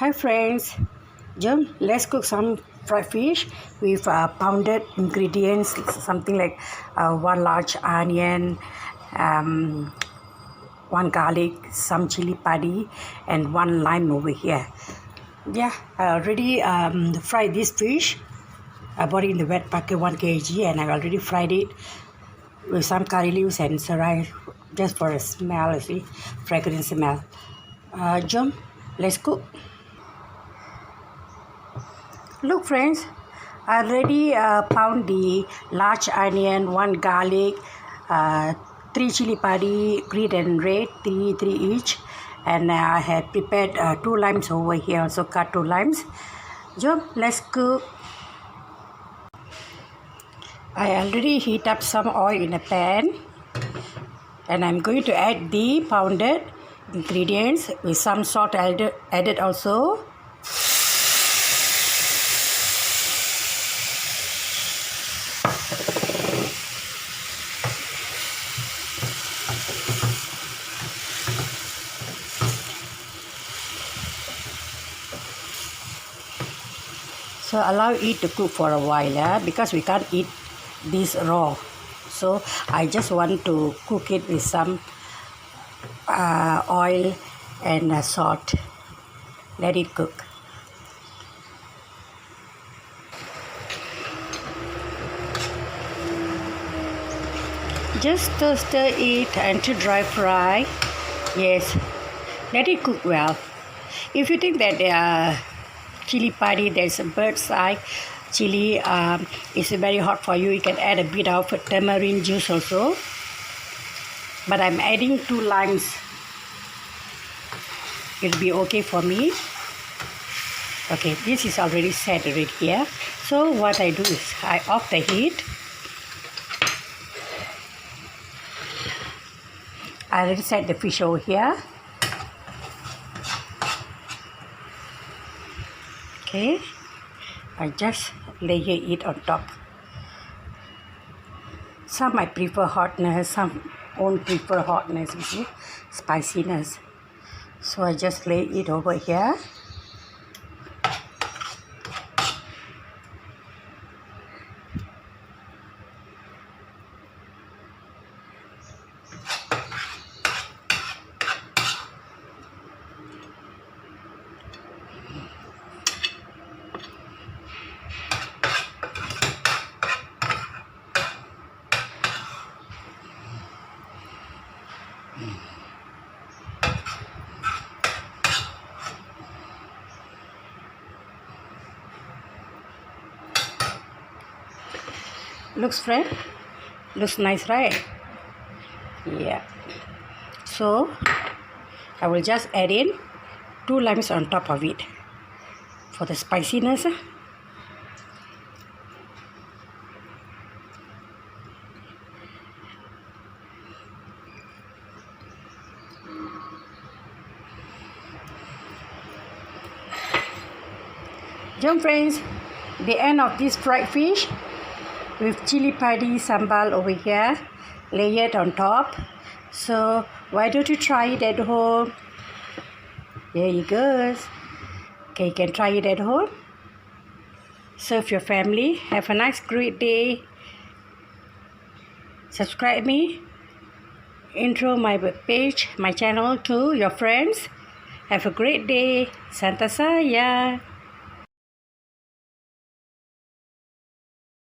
Hi friends, Jom, let's cook some fried fish with pounded ingredients, something like one large onion, one garlic, some chili padi, and one lime over here. Yeah, I already fried this fish. I bought it in the wet packet 1 kg, and I already fried it with some curry leaves and sarai just for a smell, you see, fragrant smell. Jom, let's cook. Look friends, I already pound the large onion, 1 garlic, 3 chili padi, green and red, 3 each, and I had prepared 2 limes over here, also cut 2 limes. So let's cook. I already heat up some oil in a pan, and I'm going to add the pounded ingredients with some salt added also. So allow it to cook for a while because we can't eat this raw. So I just want to cook it with some oil and salt. Let it cook. Just to stir it and to dry fry. Yes, let it cook well. If you think that chili padi, there's a bird's eye chili, is very hot for you, you can add a bit of tamarind juice also. But I'm adding 2 limes. It'll be okay for me. Okay, this is already set right here. So what I do is I off the heat. I already set the fish over here. Okay, I just layer it on top. Some might prefer hotness, some won't prefer hotness, you see, spiciness. So I just lay it over here. Looks fresh, looks nice, right? Yeah. So I will just add in 2 limes on top of it for the spiciness. Jom friends, the end of this fried fish with chili padi sambal over here layered on top. So why don't you try it at home? There you go. Okay, you can try it at home. Serve your family. Have a nice great day. Subscribe me. Intro my page, my channel to your friends. Have a great day. Santa Saya.